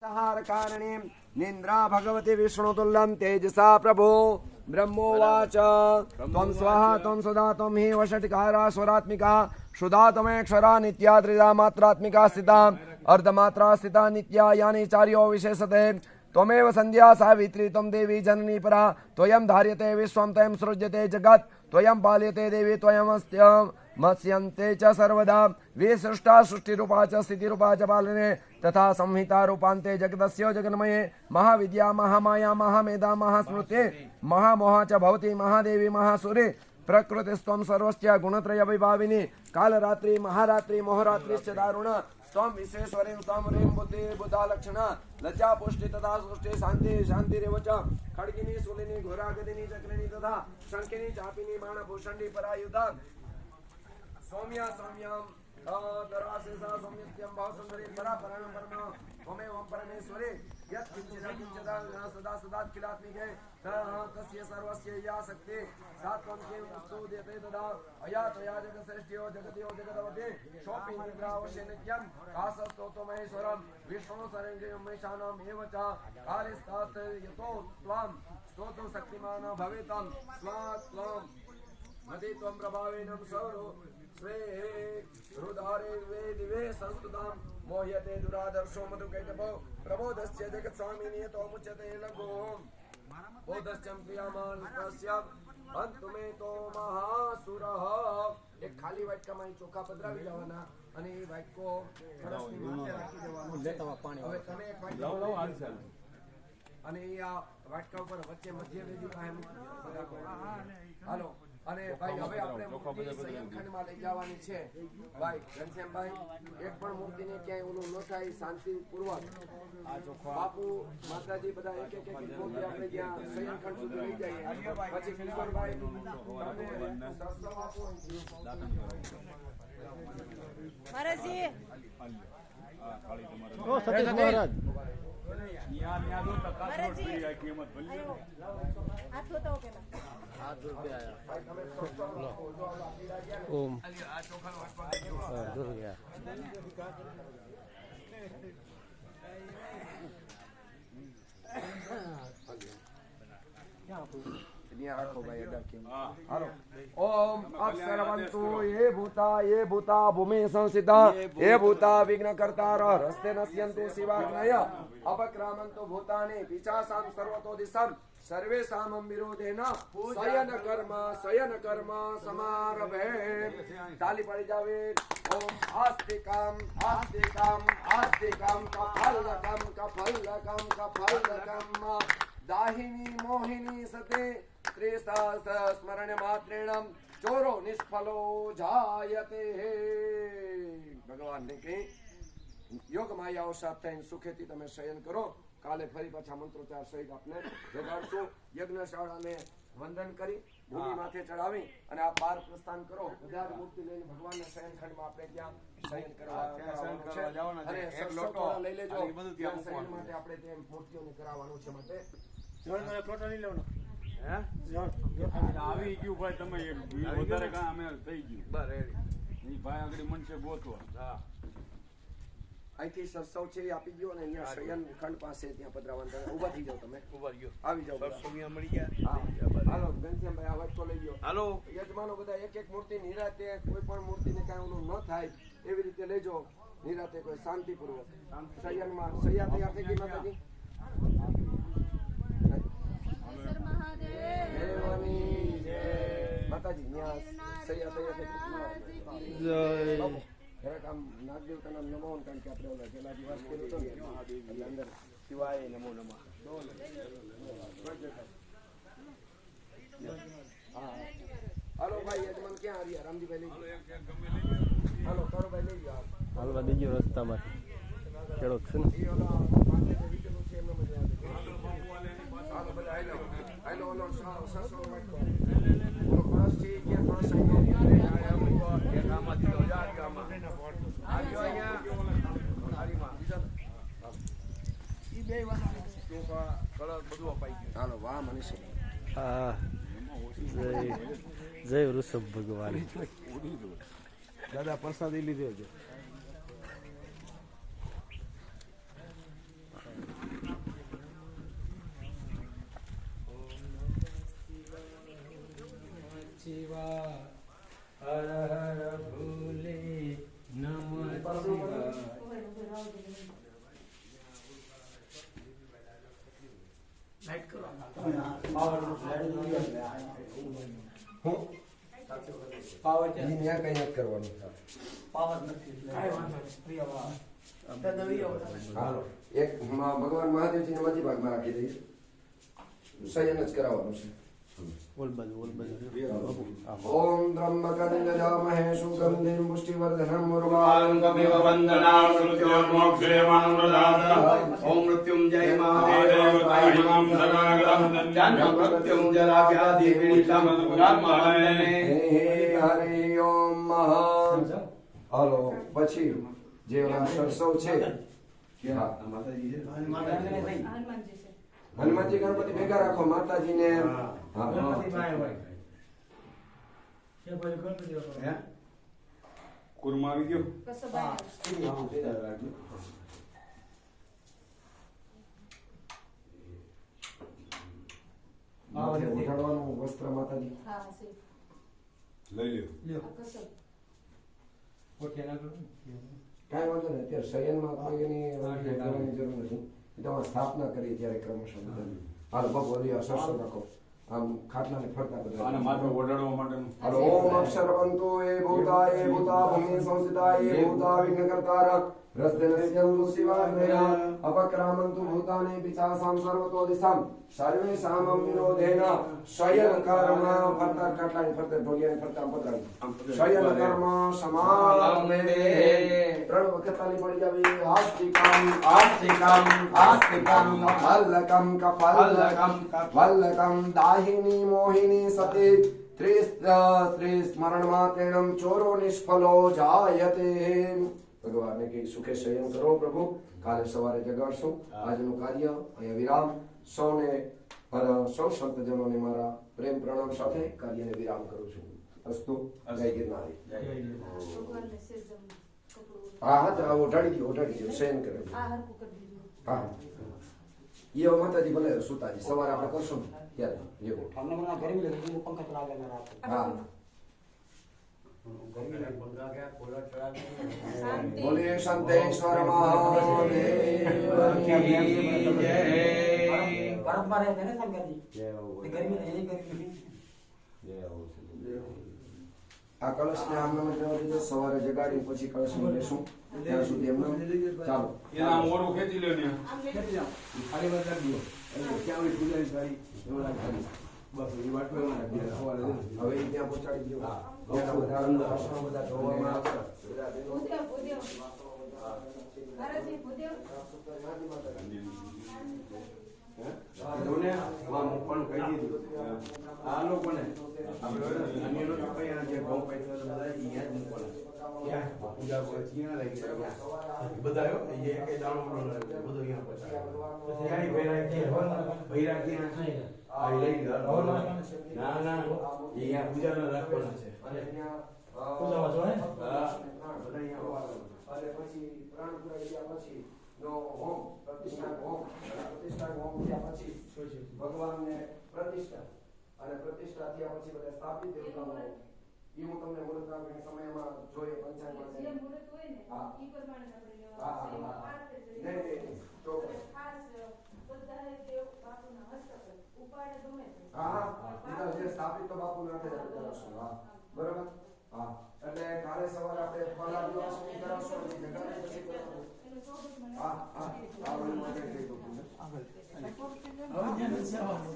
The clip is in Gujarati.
कारणे निन्द्रा भगवती विष्णुतुल्यं तेजसा प्रभो ब्रह्मोवाच त्वं स्वाहा त्वं सदा त्वं हि वषट्कारा स्वरात्मिका शुदा त्वमेक्षरा नित्या त्रिधा मात्रात्मिका स्थिता अर्धमात्रा स्थिता नित्या यानि चार्यो विशेषते त्वमेव संध्या सावित्री त्वं देवी जननी परा त्वयं धार्यते विश्वं त्वयं सृज्यते जगत् त्वयं पाल्यते देवी त्वयमस्त्य मत्स्यन्ते च सर्वदा विसृष्टा सृष्टिरूपा च स्थितिरूपा च पालने तथा संहिता रूपान्ते जगदस्य जगन्मये महाविद्या महामाया महामेधा महास्मृते महामोहा च भवति महादेवी महासुरे प्रकृतिस्त्वं सर्वस्य गुणत्रय विभाविनी कालरात्रि महारात्रि मोहरात्रिश्च दारुण त्वं विश्वेश्वरीं त्वं ह्रीं बुद्धि बुधा लक्षणा लज्जा पुष्टि तथा सृष्टि शांति शांतिरेव च खड्गिनी शूलिनी घोरागदिनी चक्रिणी तथा शंकिनी चापिनी बाणभूषणी परायुधा सौम्या सौम्यं दरासेसा सौम्यत्यं भावसुंदरी परा पराणं परमा त्वमेव परमेश्वरे यत् किंचिदा सदा सदा किलात्मिके तस्य सर्वस्य या शक्ति सा त्वं किं स्तुत्यते तदा अया त्वया जगत्श्रेष्ठ्यो जगद्यो जगदवते शोपि निद्रावशे नित्यं कासस्तोतो महेश्वरं विष्णु शरणं मेषानाम् एव च कालिस्तात् यतो त्वं स्तोतुं शक्तिमान् भवेतं स्मात् मति त्वं प्रभावेन सौरो स्वे रुदारे वे दिवे संस्तुतां मोह्यते दुरादर्शो मधुकैटभो प्रबोधस्य जगत्स्वामिनी तो मुच्यते लघो बोधश्चम क्रियामान् कस्यम् अंतमे तो महासुरः एक खाली वाटका में ચોખા પધરાવી જવાના અને એ વાટકો ફરસની માથે રાખી દેવાનો લેતા પાણી હવે તમે એક વાટકો અને આ વાટકા ઉપર વચ્ચે મધ્યવેદી પાસે મૂકી હાલો અને ભાઈ હવે આપણે મૂર્તિ શયનખંડમાં લઈ જવાની છે ભાઈ ઘનશ્યામભાઈ એક પણ મૂર્તિને ક્યાંય ઓલું ન થાય શાંતિપૂર્વક બાપુ માતાજી બધા એક એક મૂર્તિ આપણે જ્યાં શયનખંડ સુધી લઈ જઈએ પછી કિશોરભાઈ મહારાજજી ઓ સતીશ મહારાજ ओम दुर्गा ओम अक्षरवन्तु ये भूता भूमि संस्थिता ये भूता विघ्नकर्तार हस्ते नश्यन्तु शिवाग्नय अपक्रामन्तु भूतानि पिशाचां सर्वतो दिशं सर्वेषां विरोधेन शयन कर्म समारभे ताली पड़ी जावे ओम आस्तिकम आस्तिकम आस्तिकम कफलकम दाहिनी मोहिनी सते त्रिसहस्र स्मरण मात्रेण चोरो निष्फलो जायते भगवान ने कही योग मायाओ साथ सुखेती तमे शयन करो काले फरी पाछा मंत्रोच्चार सहित आपने जगाड़शो यज्ञशाला ने वंदन करी भूमि माथे चढ़ावी અને આ બાર પ્રસ્થાન કરો બધા મૂર્તિ લઈને ભગવાનના શયનખંડમાં આપણે ત્યાં શયન કરવા જવાનું છે અને એક લોટો લઈ લેજો એ બધું ત્યાં શયન માટે આપણે તે મૂર્તિઓને કરાવવાનું છે માટે જોર મને ફોટો નહીં લેવાનો હે જોર આવી ગયું ભાઈ તમે વધારે કામ અમે થઈ ગયું બસ રેડી ઈ ભાઈ આગળ મનસે ગોતવા હા અહીંથી સરસવ છે આપી ગયો અને અહીંયા શયનખંડ પાસે ત્યાં પધરાવાનું તમે ઊભા થઈ જાઓ તમે ઉભા ગયો આવી જાઓ સરસો અહીંયા મળી ગયા હાલો ઘનશ્યામભાઈ આ વાટકો લઈ ગયો હાલો યજમાનો બધા એક એક મૂર્તિ નિરાતે કોઈ પણ મૂર્તિને કાંઈ ઓલું ન થાય એવી રીતે લેજો નિરાતે કોઈ શાંતિપૂર્વક શયનમાં શૈયા તૈયાર થઈ ગઈ માતાજી માતાજી ત્યાં શૈયા તૈયાર થઈ ગઈ જરાક આમ નાગદેવતાના નમો કારણ કે આપણે ઓલા પેલા દિવસ કર્યો હતો એટલે અંદર શિવાય નમો નમઃ હાલો ભાઈ યજમાન ક્યાં આવ્યા રામજીભાઈ લઈ હાલો કાળુભાઈ લઈ ગયો હાલવા દેજો રસ્તામાંથી ખેડૂત છે ને હાલો બધા હાલો ઓલો સરસો વાટકો ઓલો પાસ છે ક્યાં પાસ હાલો વાહ મનીષ હા જય ઋષભ ભગવાન દાદા પ્રસાદી લીધે છે હું પાવર ઈ ન્યા કઈ નથી કરવાનું. પાવર નથી હાલો એક ભગવાન મહાદેવજીને મધ્ય ભાગમાં રાખી દઈએ. શયન જ કરાવવાનું છે. ઓલ બાજુ ઓમ ત્રંબકં યજામહે સુગંધિં પુષ્ટિવર્ધનં કમિવ વંદનાં મૃત્યોર્મોક્ષેમામૃતાत् ઓમ મૃત્યુંજય મહાદેવાય નમઃ સર્વગ્રહં જાન મૃત્યુંજરાવ્યાધિ પીડિતં પુરાત્માનંદને હરિ ઓમ મહા. હાલો પછી જે ઓલા સરસવ છે હા. હનુમાનજી ગણપતિ ભેગા રાખો માતાજીને. હા કુરમાં આવી ગયો. કસો બાય માથે ઉઠાડવાનું વસ્ત્ર માતાજી. હા સી લઈ લ્યો. કસો કાંઈ વાંધો નહીં. અત્યારે શયનમાં કોઈ એની કરવાની જરૂર નથી. તમારે સ્થાપના કરી ત્યારે ક્રમશઃ બધા. હાલ ભગવાન સરસવ રાખો આમ ખાટલાને ફરતા બધા. આને માથે ઓઢાડવા માટેનું. હાલો ઓમ અક્ષરવંતો એ ભૂતા ભૂમિ સંસ્થિતા એ ભૂતા વિઘ્નકર્તાર રસ્તનસ્યંતુ શિવાગ્રયા અપક્રામંતુ ભૂતાને પિચાસામ સર્વતો દિશામ સર્વે સામમ વિરોધેન શયન કર્મ ફરતા ખાટલાને ફરતા ઢોલિયાને ફરતા પકડાવી શયન કર્મ સમારંભે. ત્રણ વખત તાલી પડી જાવી. આસ્તિકમ આસ્તિકમ આસ્તિકમ કપલકમ કપલકમ કપલકમ દાહિની મોહિની સતી ત્રિ સ્મરણ માત્રેણમ ચોરો નિષ્ફલો જાયતે. ભગવાનને કે સુખે શયન કરો પ્રભુ. કાલે સવારે જગાડશું. આજનું કાર્ય અહીંયા વિરામ. સૌને સૌ સંતજનોને મારા પ્રેમ પ્રણામ સાથે કાર્યને વિરામ કરું છું. અસ્તુ. જય ગિરનારી. ભગવાનને સેજમ કપડું હા હા ઓઢાડી દો શયન કરે. આ હરકુ કરી દીધું. હા યો માતાજી ભલે સુતાજી સવારે આપણે કરશું ને ત્યારે લેવો. હા શાંતિ બોલે શાંતેશ્વર મહાદેવ કી જય. બરફમાં રહે છે ને શંકરજી એ ગરમી એ ગરમી આ કળશને આમ નામ જવા દીધો. સવારે જગાડી પછી કળશને લેશું. ત્યાં સુધી એમને ચાલો. એના આમ ઓરું ખેંચી લ્યો ને. આમ લઈ ખાલી વાત રાખજો. ક્યાં હોય પૂજારી સારી એવું રાખજો. બસ એ વાત હવે ઈ ત્યાં પહોંચાડી દો. ત્યાંના બધા વાસણો બધા ધોવામાં આવશે. બધા બહેનો ભૂદેવ ભૂદેવ મારાજી ભૂદેવ આ લોકોને અન્ય લોકો કઈ જે ઘઉં પૈસા બધા અહીંયા જ મૂકવાના પૂજા કોઈ ચીના લાગી બધા એ કઈ દાણો બધું અહીંયા પછી ભૈરા ક્યાં આ લઈ લીધા. ના ના અહીંયા પૂજાના રાખવાના છે. અને ત્યાં પૂજામાં જો હે હા બધા અહીંયા હોવાના. અને પછી પ્રાણ પુરાઈ ગયા પછી નો હોમ પ્રતિષ્ઠા હોમ થયા પછી ભગવાનને પ્રતિષ્ઠા અને પ્રતિષ્ઠા થયા પછી બધા સ્થાપિત દેવતાઓ એ હું તમને મુહૂર્તાંકની સમયમાં જોઈએ પંચાંગમાં જે મુહૂર્ત હોય ને હા. ઈ પ્રમાણે આપણે હા, હા, લેવાનું. હા. પાર કરી નહીં, ચોક્કસ. ખાસ બધાએ દેવ બાપુના હસ્તક ઉપાડે ગમે તે. હા હા જે સ્થાપિત તો બાપુ નાથે જ કરશું. હા બરાબર. હા એટલે કાલે સવારે આપણે પહેલા દિવસ કરાવશું અને જગાડી પછી કરશું. એનું સ્વરૂપ મને હા હા આ બધું માટે કહી દઉં તમને. હવે જ્યાં નથી આવવાનું